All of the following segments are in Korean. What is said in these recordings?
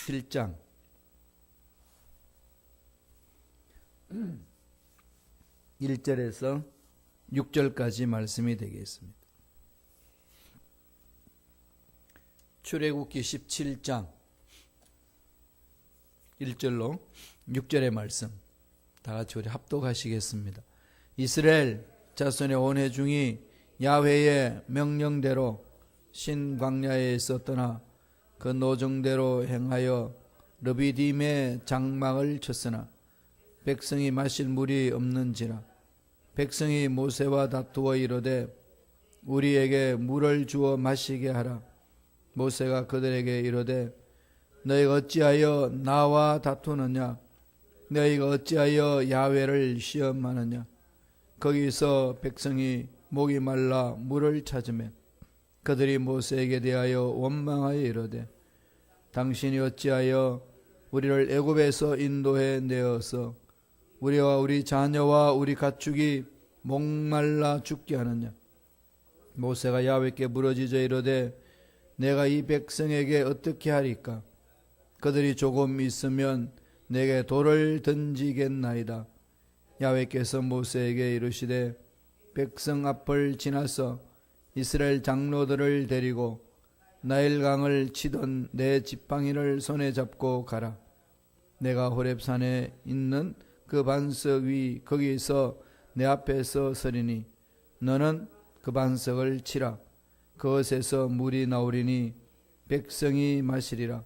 27장 1절에서 6절까지 말씀이 되겠습니다. 출애굽기 17장 1절로 6절의 말씀 다 같이 우리 합독하시겠습니다. 이스라엘 자손의 온 회중이 야훼의 명령대로 신광야에서 떠나 그 노정대로 행하여 르비딤의 장막을 쳤으나 백성이 마실 물이 없는지라. 백성이 모세와 다투어 이르되 우리에게 물을 주어 마시게 하라. 모세가 그들에게 이르되 너희가 어찌하여 나와 다투느냐? 너희가 어찌하여 야훼를 시험하느냐? 거기서 백성이 목이 말라 물을 찾으며 그들이 모세에게 대하여 원망하여 이르되 당신이 어찌하여 우리를 애굽에서 인도해 내어서 우리와 우리 자녀와 우리 가축이 목말라 죽게 하느냐? 모세가 야훼께 부르짖어 이르되 내가 이 백성에게 어떻게 하리까? 그들이 조금 있으면 내게 돌을 던지겠나이다. 야훼께서 모세에게 이르시되 백성 앞을 지나서 이스라엘 장로들을 데리고 나일강을 치던 내 지팡이를 손에 잡고 가라. 내가 호렙산에 있는 그 반석 위 거기서 내 앞에서 서리니 너는 그 반석을 치라. 그것에서 물이 나오리니 백성이 마시리라.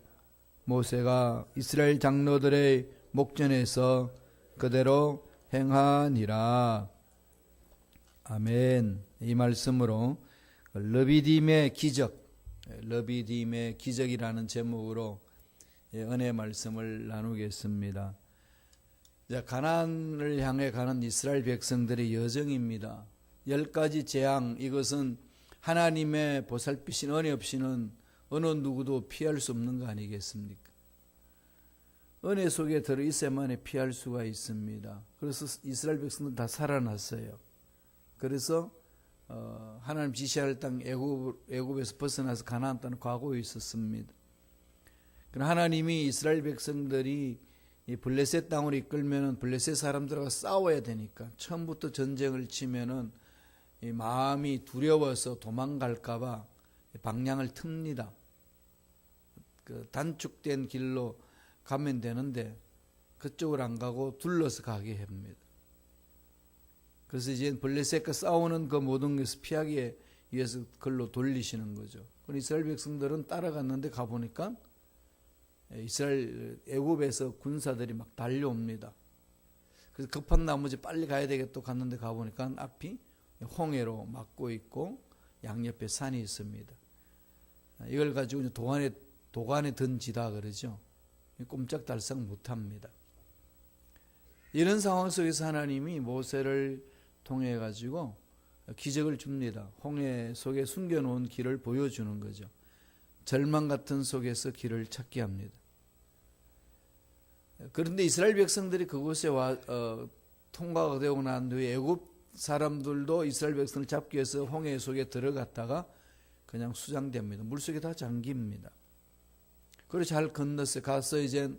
모세가 이스라엘 장로들의 목전에서 그대로 행하니라. 아멘. 이 말씀으로 르비딤의 기적, 르비딤의 기적이라는 제목으로 은혜 말씀을 나누겠습니다. 가나안을 향해 가는 이스라엘 백성들의 여정입니다. 10가지 재앙, 이것은 하나님의 보살피신 은혜 없이는 어느 누구도 피할 수 없는 거 아니겠습니까? 은혜 속에 들어있어야만 피할 수가 있습니다. 그래서 이스라엘 백성들 다 살아났어요. 그래서 하나님 지시할 땅 애굽에서 벗어나서 가나안 땅을 가고 있었습니다. 그러나 하나님이 이스라엘 백성들이 이 블레셋 땅으로 이끌면은 블레셋 사람들과 싸워야 되니까 처음부터 전쟁을 치면은 이 마음이 두려워서 도망갈까봐 방향을 틉니다. 그 단축된 길로 가면 되는데 그쪽으로 안 가고 둘러서 가게 합니다. 그래서 이제 블레셋과 싸우는 그 모든 것을 피하기 위해서 그걸로 돌리시는 거죠. 그럼 이스라엘 백성들은 따라갔는데 가보니까 이스라엘 애굽에서 군사들이 막 달려옵니다. 그래서 급한 나머지 빨리 가야 되겠다 갔는데 가보니까 앞이 홍해로 막고 있고 양옆에 산이 있습니다. 이걸 가지고 도관에 던지다 그러죠. 꼼짝달싹 못합니다. 이런 상황 속에서 하나님이 모세를 통해 가지고 기적을 줍니다. 홍해 속에 숨겨놓은 길을 보여주는 거죠. 절망 같은 속에서 길을 찾게 합니다. 그런데 이스라엘 백성들이 그곳에 통과가 되고 난 후에 애굽 사람들도 이스라엘 백성을 잡기 위해서 홍해 속에 들어갔다가 그냥 수장됩니다. 물속에 다 잠깁니다. 그리고 잘 건너서 가서 이제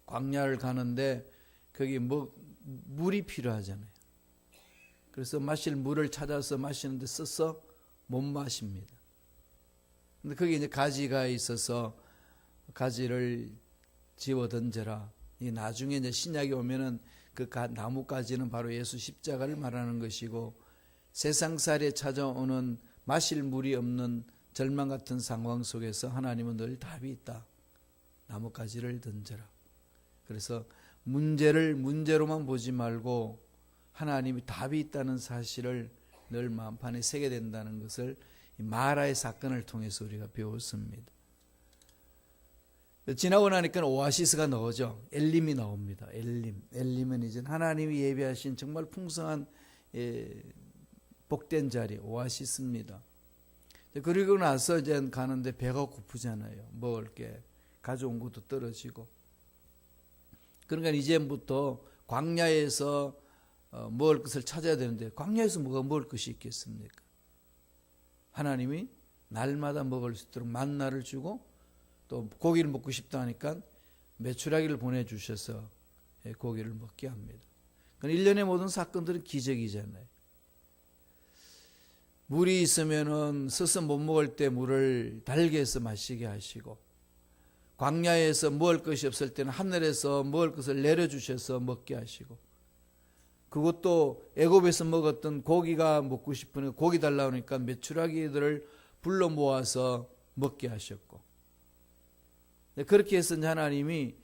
광야를 가는데 거기 물이 필요하잖아요. 그래서 마실 물을 찾아서 마시는데 써서 못 마십니다. 근데 거기 이제 가지가 있어서 가지를 집어 던져라. 이 나중에 이제 신약에 오면은 그 나뭇가지는 바로 예수 십자가를 말하는 것이고 세상살이에 찾아오는 마실 물이 없는 절망 같은 상황 속에서 하나님은 늘 답이 있다. 나뭇가지를 던져라. 그래서 문제를 문제로만 보지 말고 하나님이 답이 있다는 사실을 늘 마음판에 새게 된다는 것을 마라의 사건을 통해서 우리가 배웠습니다. 지나고 나니까 오아시스가 나오죠. 엘림이 나옵니다. 엘림은 이제 하나님이 예비하신 정말 풍성한 복된 자리, 오아시스입니다. 그리고 나서 이제 가는데 배가 고프잖아요. 먹을 게 가져온 것도 떨어지고. 그러니까 이제부터 광야에서 먹을 것을 찾아야 되는데 광야에서 뭐가 먹을 것이 있겠습니까? 하나님이 날마다 먹을 수 있도록 만나를 주고 또 고기를 먹고 싶다 하니까 메추라기를 보내주셔서 고기를 먹게 합니다. 1년의 모든 사건들은 기적이잖아요. 물이 있으면은 서서 못 먹을 때 물을 달게 해서 마시게 하시고, 광야에서 먹을 것이 없을 때는 하늘에서 먹을 것을 내려주셔서 먹게 하시고, 그것도 애굽에서 먹었던 고기가 먹고 싶으니 고기 달라고 하니까 메추라기들을 불러 모아서 먹게 하셨고, 그렇게 해서 하나님이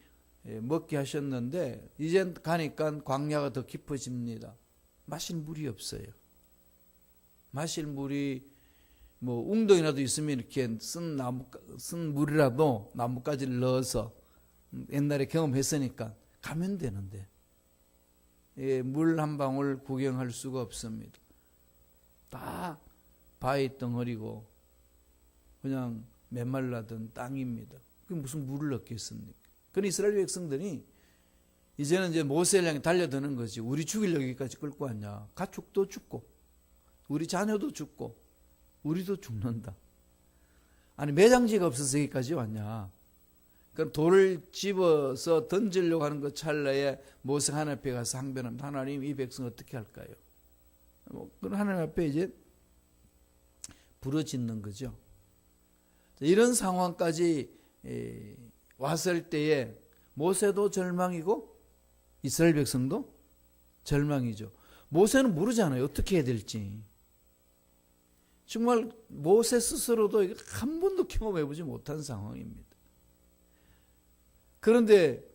먹게 하셨는데, 이제 가니까 광야가 더 깊어집니다. 마실 물이 없어요. 마실 물이 뭐 웅덩이라도 있으면 이렇게 쓴 물이라도 나뭇가지를 넣어서, 옛날에 경험했으니까 가면 되는데, 물 한 방울 구경할 수가 없습니다. 다 바위 덩어리고 그냥 메말라던 땅입니다. 그게 무슨 물을 얻겠습니까? 그런 이스라엘 백성들이 이제는 이제 모세를 향해 달려드는 거지. 우리 죽이려고 여기까지 끌고 왔냐? 가축도 죽고 우리 자녀도 죽고 우리도 죽는다. 아니 매장지가 없어서 여기까지 왔냐? 그럼 돌을 집어서 던지려고 하는 그 찰나에 모세가 하나님 앞에 가서 항변합니다. 하나님, 이 백성 어떻게 할까요? 그럼 하나님 앞에 이제 부르짖는 거죠. 이런 상황까지 왔을 때에 모세도 절망이고 이스라엘 백성도 절망이죠. 모세는 모르잖아요. 어떻게 해야 될지. 정말 모세 스스로도 한 번도 경험해보지 못한 상황입니다. 그런데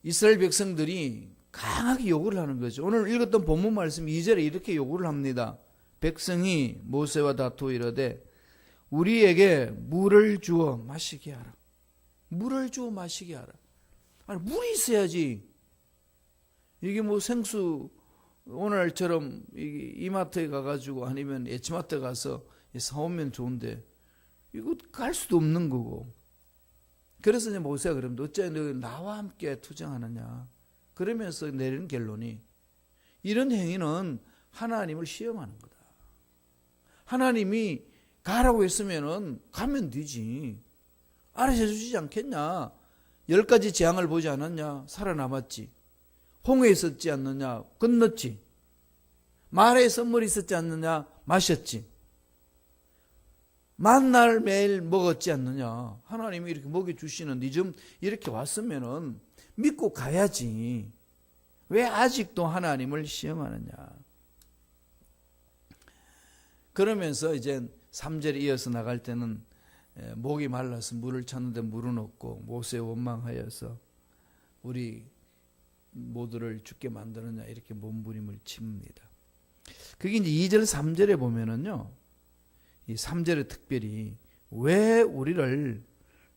이스라엘 백성들이 강하게 요구를 하는 거죠. 오늘 읽었던 본문 말씀 2절에 이렇게 요구를 합니다. 백성이 모세와 다투어 이르되 우리에게 물을 주어 마시게 하라. 물을 주어 마시게 하라. 아니 물이 있어야지. 이게 뭐 생수 오늘처럼 이마트에 가가지고 아니면 H마트 가서 사오면 좋은데 이거 갈 수도 없는 거고. 그래서 이제 모세가 그럽니다. 어째 너 나와 함께 투쟁하느냐. 그러면서 내리는 결론이 이런 행위는 하나님을 시험하는 거다. 하나님이 가라고 했으면은 가면 되지. 알아서 해주지 않겠냐. 10가지 재앙을 보지 않았냐. 살아남았지. 홍해에 있었지 않느냐. 건넜지. 말에 선물이 있었지 않느냐. 마셨지. 만날 매일 먹었지 않느냐. 하나님이 이렇게 먹여주시는데 좀 이렇게 왔으면은 믿고 가야지. 왜 아직도 하나님을 시험하느냐. 그러면서 이제 3절에 이어서 나갈 때는 목이 말라서 물을 찾는데 물은 없고 모세에 원망하여서 우리 모두를 죽게 만드느냐 이렇게 몸부림을 칩니다. 그게 이제 2절 3절에 보면은요. 이 3절에 특별히 왜 우리를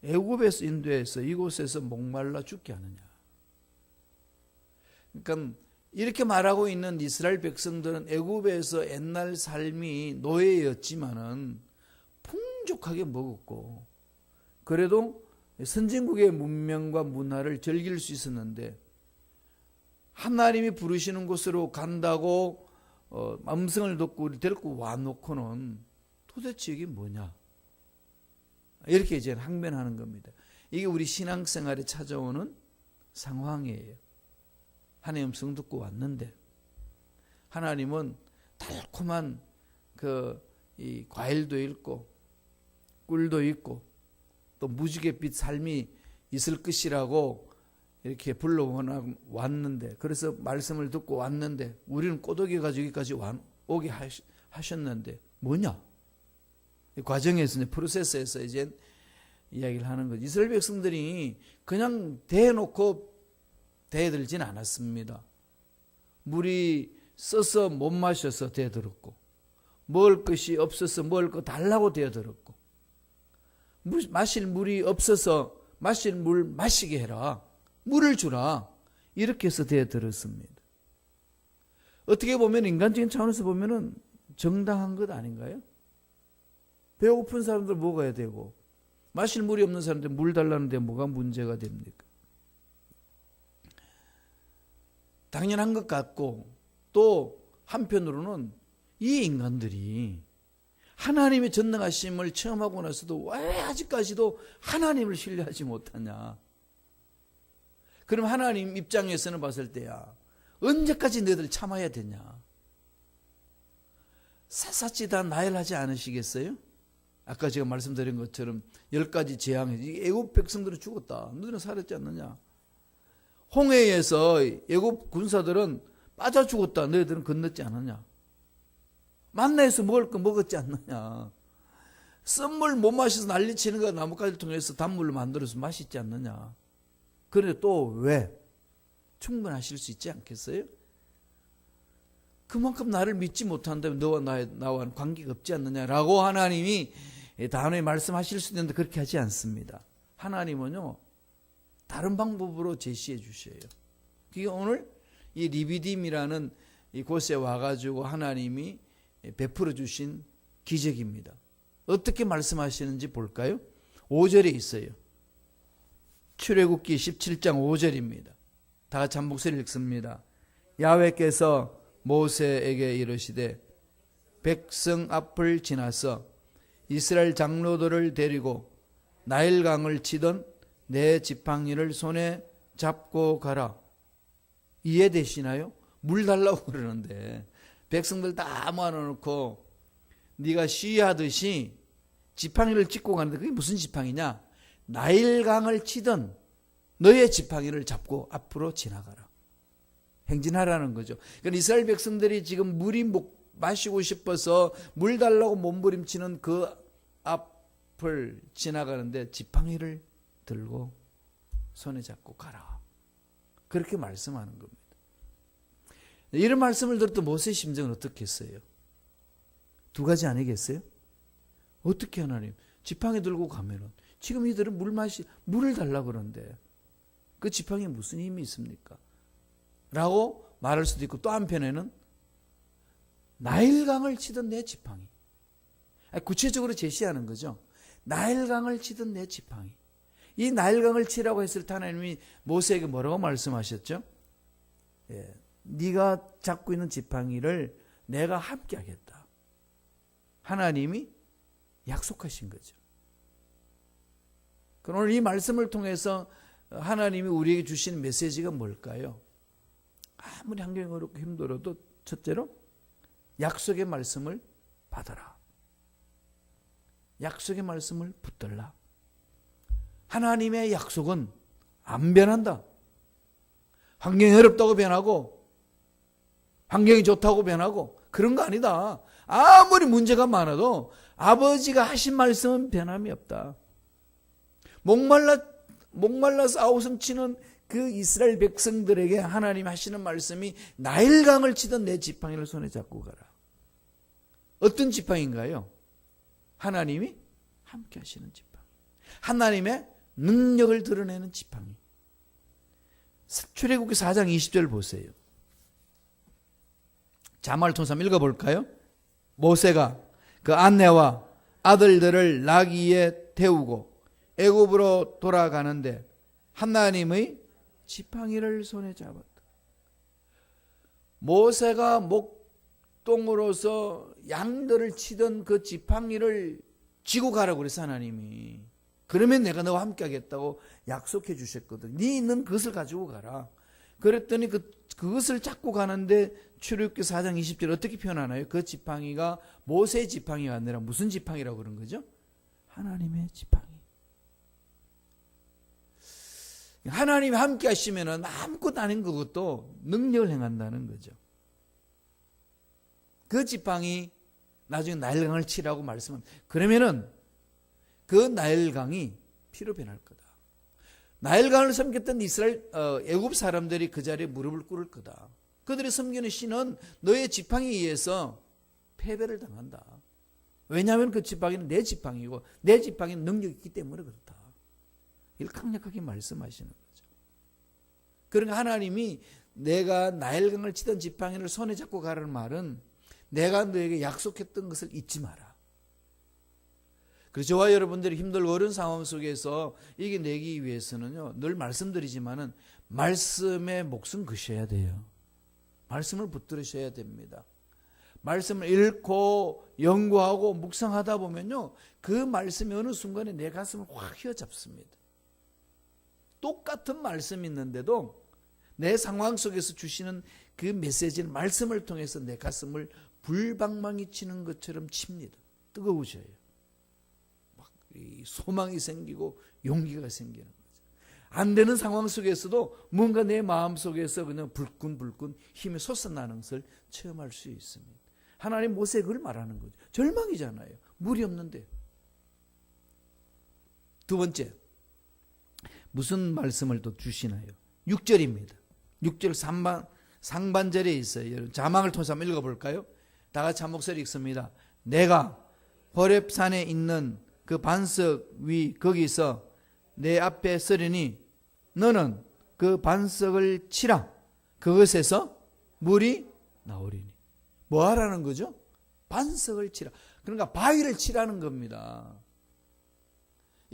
애굽에서 인도해서 이곳에서 목말라 죽게 하느냐. 그러니까 이렇게 말하고 있는 이스라엘 백성들은 애굽에서 옛날 삶이 노예였지만은 풍족하게 먹었고 그래도 선진국의 문명과 문화를 즐길 수 있었는데 하나님이 부르시는 곳으로 간다고 음성을 듣고 우리 데리고 와놓고는 도대체 이게 뭐냐 이렇게 이제 항변하는 겁니다. 이게 우리 신앙생활에 찾아오는 상황이에요. 하나님 음성 듣고 왔는데 하나님은 달콤한 이 과일도 있고 꿀도 있고 또 무지갯빛 삶이 있을 것이라고 이렇게 불러왔는데 그래서 말씀을 듣고 왔는데 우리는 꼬독이 가지고 여기까지 오게 하셨는데 뭐냐? 이 과정에서 프로세스에서 이제 이야기를 하는 거죠. 이스라엘 백성들이 그냥 대놓고 대들진 않았습니다. 물이 써서 못 마셔서 대들었고 먹을 것이 없어서 먹을 거 달라고 대들었고 마실 물이 없어서 마실 물 마시게 해라. 물을 주라. 이렇게 해서 대들었습니다. 어떻게 보면 인간적인 차원에서 보면은 정당한 것 아닌가요? 배고픈 사람들 먹어야 되고 마실 물이 없는 사람들 물 달라는데 뭐가 문제가 됩니까? 당연한 것 같고 또 한편으로는 이 인간들이 하나님의 전능하심을 체험하고 나서도 왜 아직까지도 하나님을 신뢰하지 못하냐? 그럼 하나님 입장에서는 봤을 때야, 언제까지 너희들 참아야 되냐? 샅샅이 다 나열하지 않으시겠어요? 아까 제가 말씀드린 것처럼 10가지 재앙, 애굽 백성들은 죽었다. 너희는 살았지 않느냐? 홍해에서 애굽 군사들은 빠져 죽었다. 너희들은 건넜지 않느냐? 만나에서 먹을 거 먹었지 않느냐? 썸물 못 마셔서 난리치는 거 나뭇가지를 통해서 단물로 만들어서 마시지 않느냐? 그런데 또 왜? 충분하실 수 있지 않겠어요? 그만큼 나를 믿지 못한다면 너와 나와는 관계가 없지 않느냐라고 하나님이 단호히 말씀하실 수 있는데 그렇게 하지 않습니다. 하나님은요, 다른 방법으로 제시해 주셔요. 그게 오늘 이 리비딤이라는 이곳에 와가지고 하나님이 베풀어 주신 기적입니다. 어떻게 말씀하시는지 볼까요? 5절에 있어요. 출애굽기 17장 5절입니다. 다 같이 한 목소리를 읽습니다. 야훼께서 모세에게 이르시되 백성 앞을 지나서 이스라엘 장로들을 데리고 나일강을 치던 내 지팡이를 손에 잡고 가라. 이해되시나요? 물 달라고 그러는데 백성들 다 모아놓고 네가 시위하듯이 지팡이를 짚고 가는데 그게 무슨 지팡이냐? 나일강을 치던 너의 지팡이를 잡고 앞으로 지나가라. 행진하라는 거죠. 그러니까 이스라엘 백성들이 지금 물이 마시고 싶어서 물 달라고 몸부림치는 그 앞을 지나가는데 지팡이를 들고 손에 잡고 가라. 그렇게 말씀하는 겁니다. 이런 말씀을 들을 모세의 심정은 어떻겠어요? 두 가지 아니겠어요? 어떻게 하나님? 지팡이 들고 가면은 지금 이들은 물을 달라고 그러는데 그 지팡이에 무슨 힘이 있습니까? 라고 말할 수도 있고 또 한편에는 나일강을 치던 내 지팡이. 구체적으로 제시하는 거죠. 나일강을 치던 내 지팡이. 이 나일강을 치라고 했을 때 하나님이 모세에게 뭐라고 말씀하셨죠? 네가 잡고 있는 지팡이를 내가 함께 하겠다. 하나님이 약속하신 거죠. 그럼 오늘 이 말씀을 통해서 하나님이 우리에게 주신 메시지가 뭘까요? 아무리 환경이 어렵고 힘들어도 첫째로 약속의 말씀을 받아라. 약속의 말씀을 붙들라. 하나님의 약속은 안 변한다. 환경이 어렵다고 변하고 환경이 좋다고 변하고 그런 거 아니다. 아무리 문제가 많아도 아버지가 하신 말씀은 변함이 없다. 목말라서 아우성 치는 그 이스라엘 백성들에게 하나님 하시는 말씀이 나일강을 치던 내 지팡이를 손에 잡고 가라. 어떤 지팡이인가요? 하나님이 함께 하시는 지팡이. 하나님의 능력을 드러내는 지팡이. 출애굽기 4장 20절 보세요. 자막을 통해서 한번 읽어볼까요? 모세가 그 아내와 아들들을 나귀에 태우고 애굽으로 돌아가는데 하나님의 지팡이를 손에 잡았다. 모세가 목동으로서 양들을 치던 그 지팡이를 쥐고 가라고 그래서 하나님이 그러면 내가 너와 함께 하겠다고 약속해 주셨거든. 네 있는 그것을 가지고 가라. 그랬더니 그것을 잡고 가는데 출애굽기 4장 20절 어떻게 표현하나요? 그 지팡이가 모세의 지팡이가 아니라 무슨 지팡이라고 그런 거죠? 하나님의 지팡이. 하나님이 함께 하시면은 아무것도 아닌 것도 능력을 행한다는 거죠. 그 지팡이 나중에 나일강을 치라고 말씀합니다. 그러면은 그 나일강이 피로 변할 거다. 나일강을 섬겼던 이스라엘 애굽 사람들이 그 자리에 무릎을 꿇을 거다. 그들이 섬기는 신은 너의 지팡이에 의해서 패배를 당한다. 왜냐하면 그 지팡이는 내 지팡이고 내 지팡이는 능력이 있기 때문에 그렇다. 이걸 강력하게 말씀하시는 거죠. 그러니까 하나님이 내가 나일강을 치던 지팡이를 손에 잡고 가라는 말은 내가 너에게 약속했던 것을 잊지 마라. 그래서 저와 여러분들이 힘들고 어려운 상황 속에서 이겨내기 위해서는요, 늘 말씀드리지만은 말씀에 목숨 거셔야 돼요. 말씀을 붙들으셔야 됩니다. 말씀을 읽고 연구하고 묵상하다 보면요, 그 말씀이 어느 순간에 내 가슴을 확 휘어잡습니다. 똑같은 말씀이 있는데도 내 상황 속에서 주시는 그 메시지는 말씀을 통해서 내 가슴을 불방망이 치는 것처럼 칩니다. 뜨거우셔요. 막 소망이 생기고 용기가 생기는 거죠. 안 되는 상황 속에서도 뭔가 내 마음 속에서 그냥 불끈불끈 힘이 솟아나는 것을 체험할 수 있습니다. 하나님 모세에 그걸 말하는 거죠. 절망이잖아요. 물이 없는데. 두 번째, 무슨 말씀을 또 주시나요? 6절입니다. 6절 상반절에 있어요. 여러분 자막을 통해서 한번 읽어볼까요? 다 같이 한 목소리 읽습니다. 내가 호렙산에 있는 그 반석 위 거기서 내 앞에 서리니 너는 그 반석을 치라. 그것에서 물이 나오리니. 뭐 하라는 거죠? 반석을 치라. 그러니까 바위를 치라는 겁니다.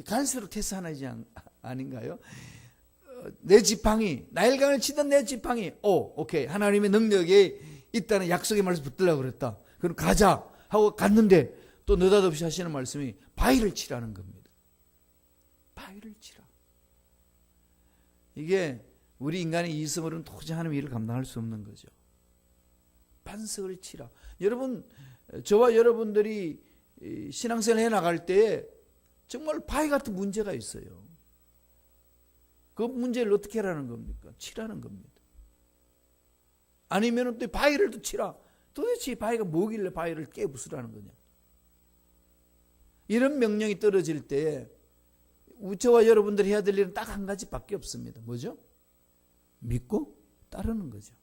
갈수록 태산하지 아닌가요? 내 지팡이, 나일강을 치던 내 지팡이, 오케이. 하나님의 능력이 있다는 약속의 말씀 붙들려고 그랬다. 그럼 가자 하고 갔는데 또 느닷없이 하시는 말씀이 바위를 치라는 겁니다. 바위를 치라. 이게 우리 인간의 이성으로는 도저히 하나님의 일을 감당할 수 없는 거죠. 반석을 치라. 여러분, 저와 여러분들이 신앙생활 해나갈 때에 정말 바위 같은 문제가 있어요. 그 문제를 어떻게 하라는 겁니까? 치라는 겁니다. 아니면 또 바위를 또 치라. 도대체 이 바위가 뭐길래 바위를 깨부수라는 거냐. 이런 명령이 떨어질 때 저와 여러분들이 해야 될 일은 딱 한 가지밖에 없습니다. 뭐죠? 믿고 따르는 거죠.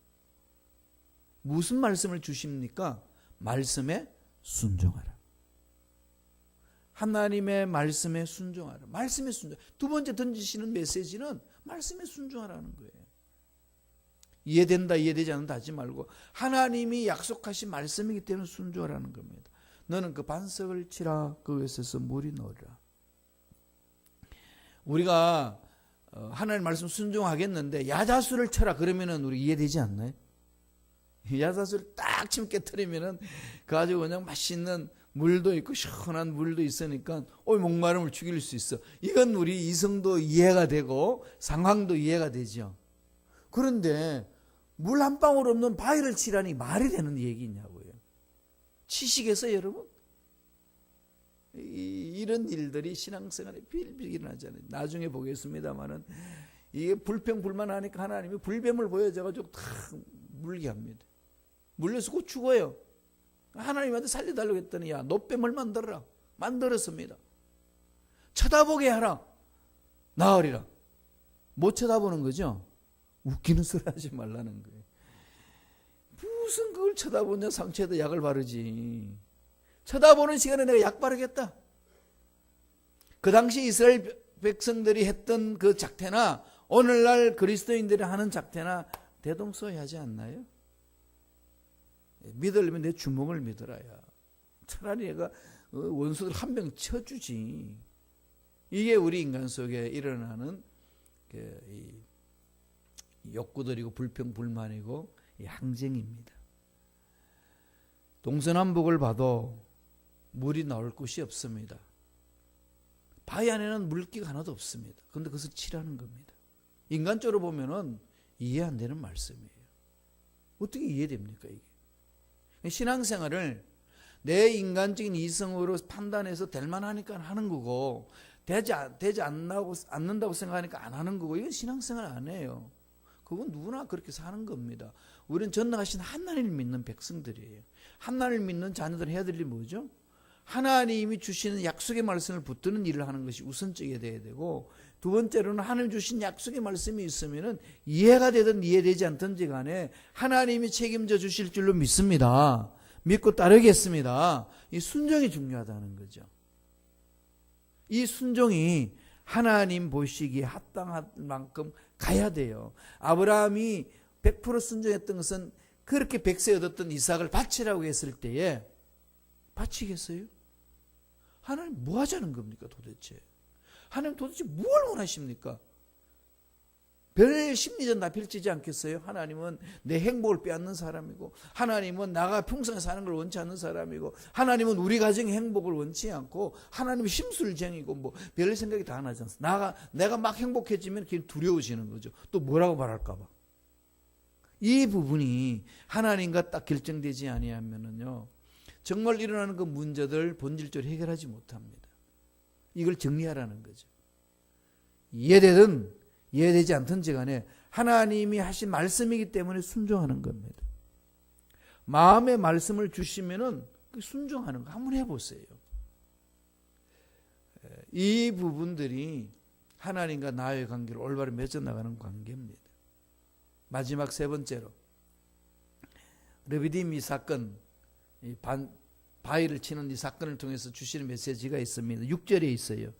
무슨 말씀을 주십니까? 말씀에 순종하라. 하나님의 말씀에 순종하라. 말씀에 순종. 두 번째 던지시는 메시지는 말씀에 순종하라는 거예요. 이해된다, 이해되지 않는다 하지 말고 하나님이 약속하신 말씀이기 때문에 순종하라는 겁니다. 너는 그 반석을 치라. 그것에서 물이 나오리라. 우리가 하나님 말씀 순종하겠는데 야자수를 쳐라 그러면은 우리 이해되지 않나요? 야자수를 딱 치면 깨트리면은 그 아주 그냥 맛있는 물도 있고 시원한 물도 있으니까 목마름을 죽일 수 있어. 이건 우리 이성도 이해가 되고 상황도 이해가 되죠. 그런데 물 한 방울 없는 바위를 치라니 말이 되는 얘기냐고요. 치시겠어요, 여러분? 이런 일들이 신앙생활에 빌빌 일어나잖아요. 나중에 보겠습니다만은 이게 불평불만하니까 하나님이 불뱀을 보여줘가지고 다 물게 합니다. 물려서 곧 죽어요. 하나님한테 살려달라고 했더니 야 노뱀을 만들어라. 만들었습니다. 쳐다보게 하라. 나으리라. 못 쳐다보는 거죠? 웃기는 소리 하지 말라는 거예요. 무슨 그걸 쳐다보냐. 상처에다 약을 바르지. 쳐다보는 시간에 내가 약 바르겠다. 그 당시 이스라엘 백성들이 했던 그 작태나 오늘날 그리스도인들이 하는 작태나 대동소이하지 않나요? 믿으려면 내 주먹을 믿어라야. 차라리 얘가 원수들 한 명 쳐주지. 이게 우리 인간 속에 일어나는 이 욕구들이고 불평불만이고 이 항쟁입니다. 동서남북을 봐도 물이 나올 곳이 없습니다. 바위 안에는 물기가 하나도 없습니다. 그런데 그것을 치라는 겁니다. 인간적으로 보면은 이해 안 되는 말씀이에요. 어떻게 이해됩니까 이게? 신앙생활을 내 인간적인 이성으로 판단해서 될 만하니까 하는 거고 되지 않는다고 생각하니까 안 하는 거고 이건 신앙생활 아니에요. 그건 누구나 그렇게 사는 겁니다. 우리는 전능하신 하나님을 믿는 백성들이에요. 하나님을 믿는 자녀들 해야 될 일이 뭐죠? 하나님이 주시는 약속의 말씀을 붙드는 일을 하는 것이 우선적이어야 되고 두 번째로는 하나님 주신 약속의 말씀이 있으면은 이해가 되든 이해되지 않든지 간에 하나님이 책임져 주실 줄로 믿습니다. 믿고 따르겠습니다. 이 순종이 중요하다는 거죠. 이 순종이 하나님 보시기에 합당할 만큼 가야 돼요. 아브라함이 100% 순종했던 것은 그렇게 백세 얻었던 이삭을 바치라고 했을 때에 바치겠어요? 하나님 뭐 하자는 겁니까 도대체? 하나님 도대체 뭘 원하십니까? 별 심리전 다 펼치지 않겠어요? 하나님은 내 행복을 빼앗는 사람이고, 하나님은 나가 평생 사는 걸 원치 않는 사람이고, 하나님은 우리 가정의 행복을 원치 않고, 하나님은 심술쟁이고, 뭐 별 생각이 다 나지 않습니까? 내가 막 행복해지면 그게 두려워지는 거죠. 또 뭐라고 말할까 봐. 이 부분이 하나님과 딱 결정되지 아니하면은요, 정말 일어나는 그 문제들 본질적으로 해결하지 못합니다. 이걸 정리하라는 거죠. 이해되든 이해되지 않든지 간에 하나님이 하신 말씀이기 때문에 순종하는 겁니다. 마음의 말씀을 주시면은 순종하는 거 한번 해보세요. 이 부분들이 하나님과 나의 관계를 올바로 맺어나가는 관계입니다. 마지막 세 번째로, 르비딤 이 사건, 바위를 치는 이 사건을 통해서 주시는 메시지가 있습니다. 6절에 있어요.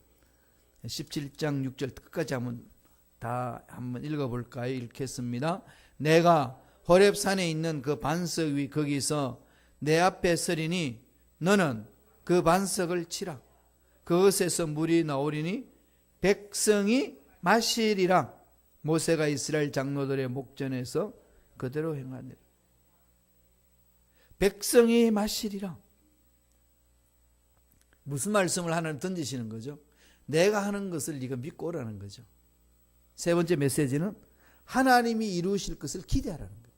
17장 6절 끝까지 한번 읽어볼까요? 읽겠습니다. 내가 호렙산에 있는 그 반석 위 거기서 내 앞에 서리니 너는 그 반석을 치라. 그것에서 물이 나오리니 백성이 마시리라. 모세가 이스라엘 장로들의 목전에서 그대로 행하니라. 백성이 마시리라. 무슨 말씀을 하나님 던지시는 거죠? 내가 하는 것을 네가 믿고 오라는 거죠. 세 번째 메시지는 하나님이 이루실 것을 기대하라는 거예요.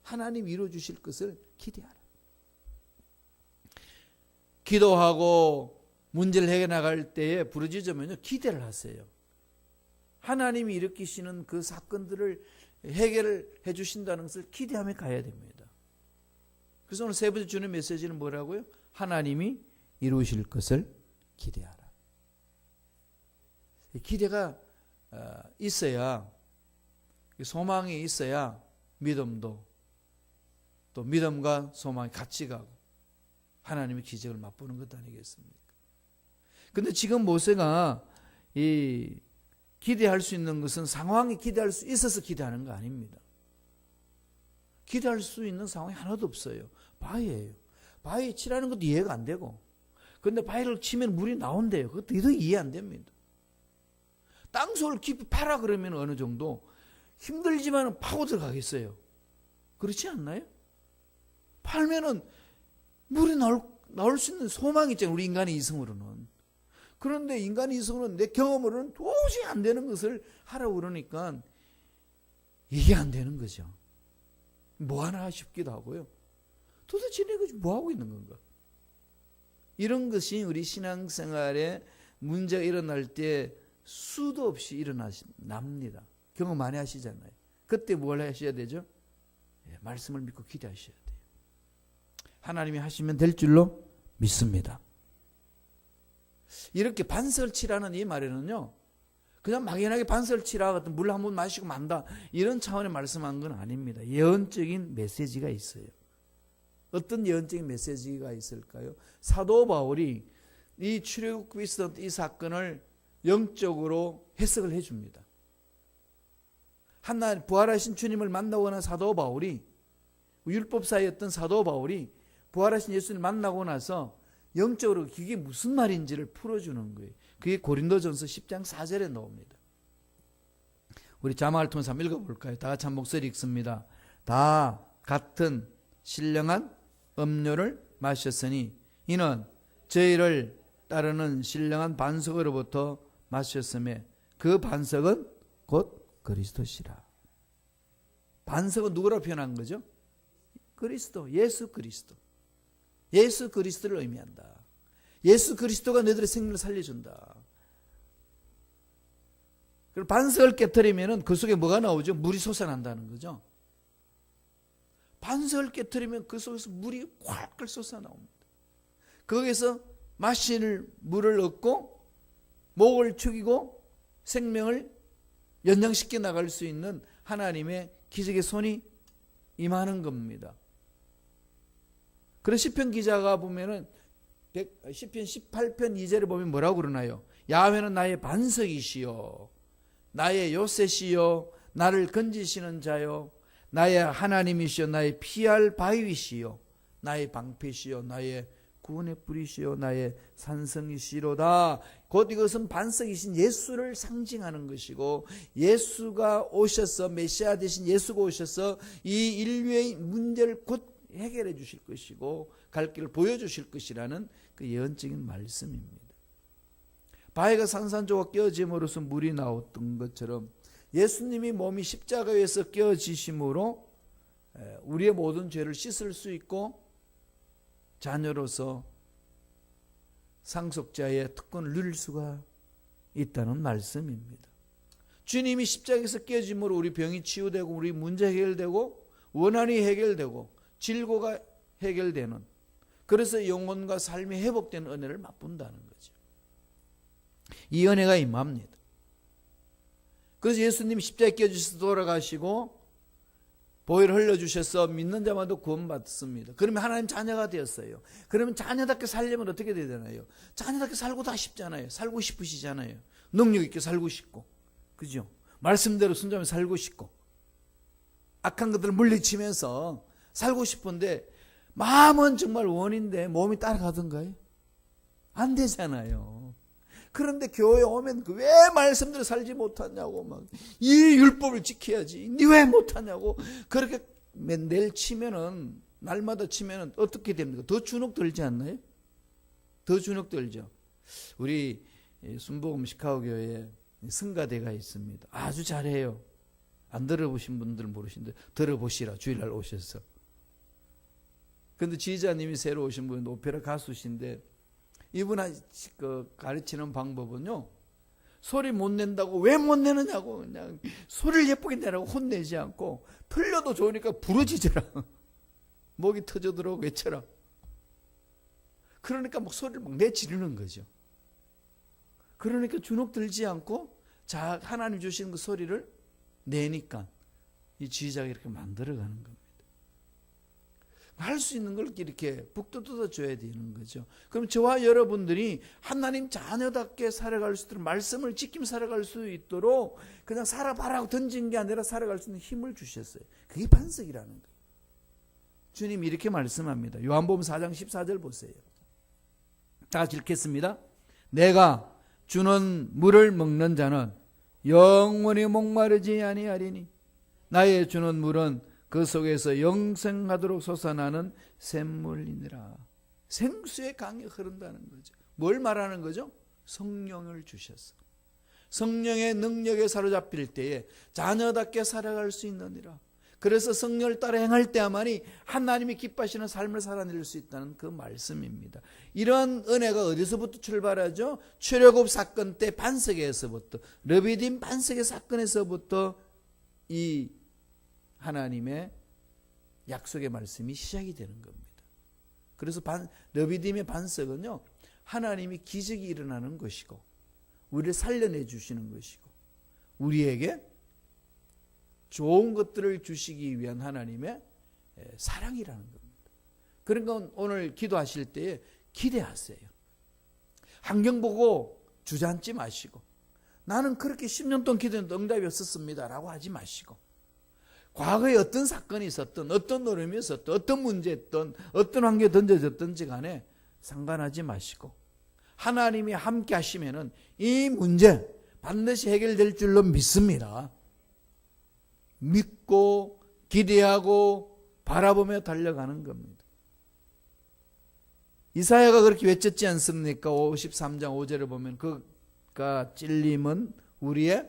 하나님이 이루어 주실 것을 기대하라. 기도하고 문제를 해결해 나갈 때에 부르짖으면요, 기대를 하세요. 하나님이 일으키시는 그 사건들을 해결을 해 주신다는 것을 기대하며 가야 됩니다. 그래서 오늘 세 번째 주는 메시지는 뭐라고요? 하나님이 이루실 것을 기대하라. 기대가 있어야, 소망이 있어야 믿음도, 또 믿음과 소망이 같이 가고 하나님의 기적을 맛보는 것 아니겠습니까? 근데 지금 모세가 이 기대할 수 있는 것은 상황이 기대할 수 있어서 기대하는 거 아닙니다. 기대할 수 있는 상황이 하나도 없어요. 바위예요. 바위 치라는 것도 이해가 안 되고, 근데 바위를 치면 물이 나온대요. 그것도 이해 안 됩니다. 땅속을 깊이 파라 그러면 어느 정도 힘들지만 파고 들어가겠어요. 그렇지 않나요? 팔면은 물이 나올 수 있는 소망이 있잖아요. 우리 인간의 이성으로는. 그런데 인간의 이성으로는, 내 경험으로는 도저히 안 되는 것을 하라고 그러니까 이게 안 되는 거죠. 뭐 하나 싶기도 하고요. 도대체 내가 뭐 하고 있는 건가? 이런 것이 우리 신앙생활에 문제가 일어날 때 수도 없이 납니다. 경험 많이 하시잖아요. 그때 뭘 하셔야 되죠? 말씀을 믿고 기대하셔야 돼요. 하나님이 하시면 될 줄로 믿습니다. 이렇게 반석을 치라는 이 말에는요, 그냥 막연하게 반석을 치라, 같은 물 한 번 마시고 만다, 이런 차원의 말씀한 건 아닙니다. 예언적인 메시지가 있어요. 어떤 예언적인 메시지가 있을까요? 사도 바울이 이 출애굽에 있었던 이 사건을 영적으로 해석을 해줍니다. 한날 부활하신 주님을 만나고 난 사도 바울이, 율법사였던 사도 바울이 부활하신 예수님을 만나고 나서 영적으로 그게 무슨 말인지를 풀어주는 거예요. 그게 고린도전서 10장 4절에 나옵니다. 우리 자막을 통해서 한번 읽어볼까요? 다 같이 한 목소리 읽습니다. 다 같은 신령한 음료를 마셨으니 이는 저희를 따르는 신령한 반석으로부터 마셨음에 그 반석은 곧 그리스도시라. 반석은 누구라고 표현한 거죠? 그리스도, 예수 그리스도. 예수 그리스도를 의미한다. 예수 그리스도가 너희들의 생명을 살려준다. 그리고 반석을 깨트리면 그 속에 뭐가 나오죠? 물이 솟아난다는 거죠. 반석을 깨트리면 그 속에서 물이 콸콸 솟아나옵니다. 거기서 마실 물을 얻고 목을 축이고 생명을 연장시켜 나갈 수 있는 하나님의 기적의 손이 임하는 겁니다. 그래서 시편 기자가 보면은 시편 18편 2절에 보면 뭐라고 그러나요? 야훼는 나의 반석이시요 나의 요새시요 나를 건지시는 자요 나의 하나님이시요 나의 피할 바위시요 나의 방패시요 나의 구원의 뿌리시요 나의 산성이시로다. 곧 이것은 반석이신 예수를 상징하는 것이고, 예수가 오셔서, 메시아 되신 예수가 오셔서 이 인류의 문제를 곧 해결해 주실 것이고 갈 길을 보여주실 것이라는 그 예언적인 말씀입니다. 바위가 산산조각 깨어짐으로써 물이 나왔던 것처럼 예수님이 몸이 십자가에서 깨어지심으로 우리의 모든 죄를 씻을 수 있고 자녀로서 상속자의 특권을 누릴 수가 있다는 말씀입니다. 주님이 십자가에서 깨어짐으로 우리 병이 치유되고 우리 문제 해결되고 원한이 해결되고 질고가 해결되는, 그래서 영혼과 삶이 회복되는 은혜를 맛본다는 거죠. 이 은혜가 임합니다. 그래서 예수님이 십자가에 깨어지셔서 돌아가시고 보혈을 흘려주셔서 믿는 자마다 구원받습니다. 그러면 하나님 자녀가 되었어요. 그러면 자녀답게 살려면 어떻게 돼야 되나요? 자녀답게 살고 다 싶잖아요. 살고 싶으시잖아요. 능력 있게 살고 싶고, 그죠? 말씀대로 순종하며 살고 싶고, 악한 것들을 물리치면서 살고 싶은데 마음은 정말 원인데 몸이 따라가던가요? 안 되잖아요. 그런데 교회에 오면 왜 말씀대로 살지 못하냐고, 막 이 율법을 지켜야지, 니 왜 못하냐고 그렇게 매일 치면은, 날마다 치면은 어떻게 됩니까? 더 주눅 들지 않나요? 더 주눅 들죠. 우리 순복음 시카고 교회에 성가대가 있습니다. 아주 잘해요. 안 들어보신 분들은 모르시는데 들어보시라, 주일날 오셔서. 근데 지휘자님이 새로 오신 분은 오페라 가수신데, 이분 가르치는 방법은요, 소리 못 낸다고 왜 못 내느냐고 그냥 소리를 예쁘게 내라고 혼내지 않고, 틀려도 좋으니까 부러지더라. 목이 터져들어오고 외쳐라. 그러니까 막 소리를 막 내지르는 거죠. 그러니까 주눅 들지 않고 자, 하나님 주시는 그 소리를 내니까 이 지휘자가 이렇게 만들어가는 겁니다. 할 수 있는 걸 이렇게 북도 뜯어줘야 되는 거죠. 그럼 저와 여러분들이 하나님 자녀답게 살아갈 수 있도록, 말씀을 지키며 살아갈 수 있도록 그냥 살아봐라고 던진 게 아니라 살아갈 수 있는 힘을 주셨어요. 그게 반석이라는 거예요. 주님이 이렇게 말씀합니다. 요한복음 4장 14절 보세요. 다 같이 읽겠습니다. 내가 주는 물을 먹는 자는 영원히 목마르지 아니하리니 나의 주는 물은 그 속에서 영생하도록 솟아나는 샘물이니라. 생수의 강이 흐른다는 거죠. 뭘 말하는 거죠? 성령을 주셨어. 성령의 능력에 사로잡힐 때에 자녀답게 살아갈 수 있느니라. 그래서 성령을 따라 행할 때야만이 하나님이 기뻐하시는 삶을 살아낼 수 있다는 그 말씀입니다. 이런 은혜가 어디서부터 출발하죠? 출애굽 사건 때 반석에서부터, 르비딤 반석의 사건에서부터 이 하나님의 약속의 말씀이 시작이 되는 겁니다. 그래서 르비딤의 반석은요, 하나님이 기적이 일어나는 것이고 우리를 살려내 주시는 것이고 우리에게 좋은 것들을 주시기 위한 하나님의 사랑이라는 겁니다. 그러니까 오늘 기도하실 때에 기대하세요. 환경 보고 주저앉지 마시고, 나는 그렇게 10년 동안 기도했는데 응답이 없었습니다 라고 하지 마시고, 과거에 어떤 사건이 있었든, 어떤 노름이 있었든, 어떤 문제였든, 어떤 환경에 던져졌든지 간에 상관하지 마시고, 하나님이 함께 하시면은 이 문제 반드시 해결될 줄로 믿습니다. 믿고 기대하고 바라보며 달려가는 겁니다. 이사야가 그렇게 외쳤지 않습니까? 53장 5절을 보면 그가 찔림은 우리의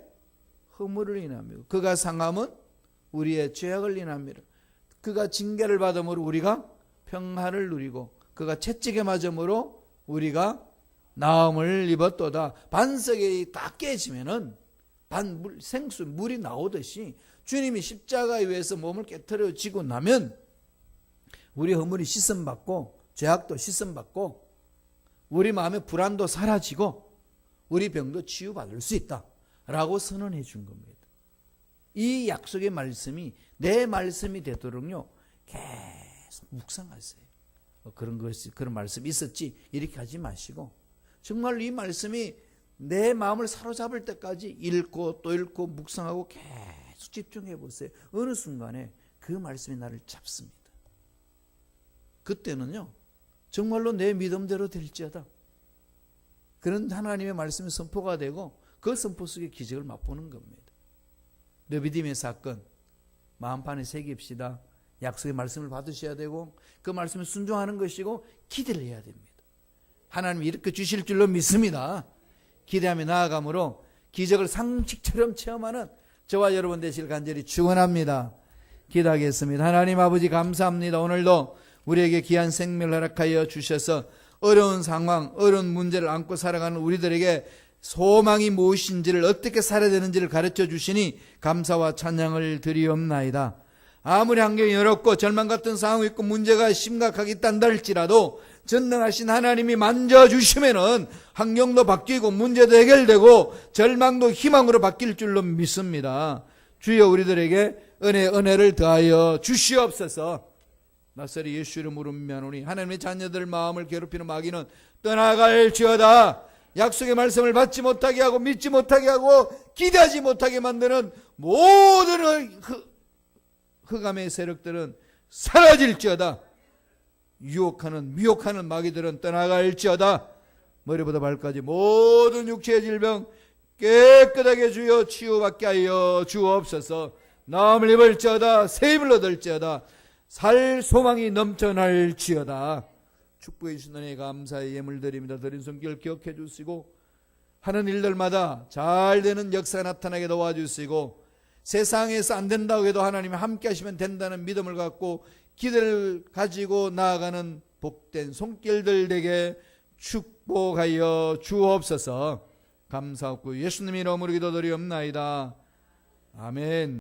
허물을 인하며 그가 상함은 우리의 죄악을 인합니다. 그가 징계를 받음으로 우리가 평화를 누리고 그가 채찍에 맞음으로 우리가 나음을 입었도다. 반석이 다 깨지면은 생수 물이 나오듯이 주님이 십자가에 의해서 몸을 깨트려지고 나면 우리 허물이 씻음받고 죄악도 씻음받고 우리 마음의 불안도 사라지고 우리 병도 치유받을 수 있다라고 선언해 준 겁니다. 이 약속의 말씀이 내 말씀이 되도록요 계속 묵상하세요. 그런 말씀이 있었지 이렇게 하지 마시고, 정말 이 말씀이 내 마음을 사로잡을 때까지 읽고 또 읽고 묵상하고 계속 집중해 보세요. 어느 순간에 그 말씀이 나를 잡습니다. 그때는요 정말로 내 믿음대로 될지어다. 그런 하나님의 말씀이 선포가 되고 그 선포 속에 기적을 맛보는 겁니다. 르비딤의 사건, 마음판에 새깁시다. 약속의 말씀을 받으셔야 되고 그 말씀에 순종하는 것이고 기대를 해야 됩니다. 하나님이 이렇게 주실 줄로 믿습니다. 기대하며 나아감으로 기적을 상식처럼 체험하는 저와 여러분 되시길 간절히 축원합니다. 기도하겠습니다. 하나님 아버지 감사합니다. 오늘도 우리에게 귀한 생명을 허락하여 주셔서 어려운 상황, 어려운 문제를 안고 살아가는 우리들에게 소망이 무엇인지를 어떻게 살아야 되는지를 가르쳐 주시니 감사와 찬양을 드리옵나이다. 아무리 환경이 어렵고 절망 같은 상황이 있고 문제가 심각하게 있단다 할지라도 전능하신 하나님이 만져주시면은 환경도 바뀌고 문제도 해결되고 절망도 희망으로 바뀔 줄로 믿습니다. 주여 우리들에게 은혜를 더하여 주시옵소서. 낯설이 예수 이름으로 믿나오니 하나님의 자녀들 마음을 괴롭히는 마귀는 떠나갈지어다. 약속의 말씀을 받지 못하게 하고 믿지 못하게 하고 기대하지 못하게 만드는 모든 흑암의 세력들은 사라질지어다. 미혹하는 마귀들은 떠나갈지어다. 머리부터 발까지 모든 육체의 질병 깨끗하게 주여 치유받게 하여 주옵소서. 나음을 입을지어다. 새 힘을 얻을지어다. 살 소망이 넘쳐날지어다. 축복해 주신 은혜에 감사의 예물 드립니다. 드린 손길 기억해 주시고 하는 일들마다 잘 되는 역사가 나타나게 도와주시고 세상에서 안 된다고 해도 하나님이 함께 하시면 된다는 믿음을 갖고 기대를 가지고 나아가는 복된 손길들 되게 축복하여 주옵소서. 감사하고 예수님 이름으로 기도드리옵나이다. 아멘.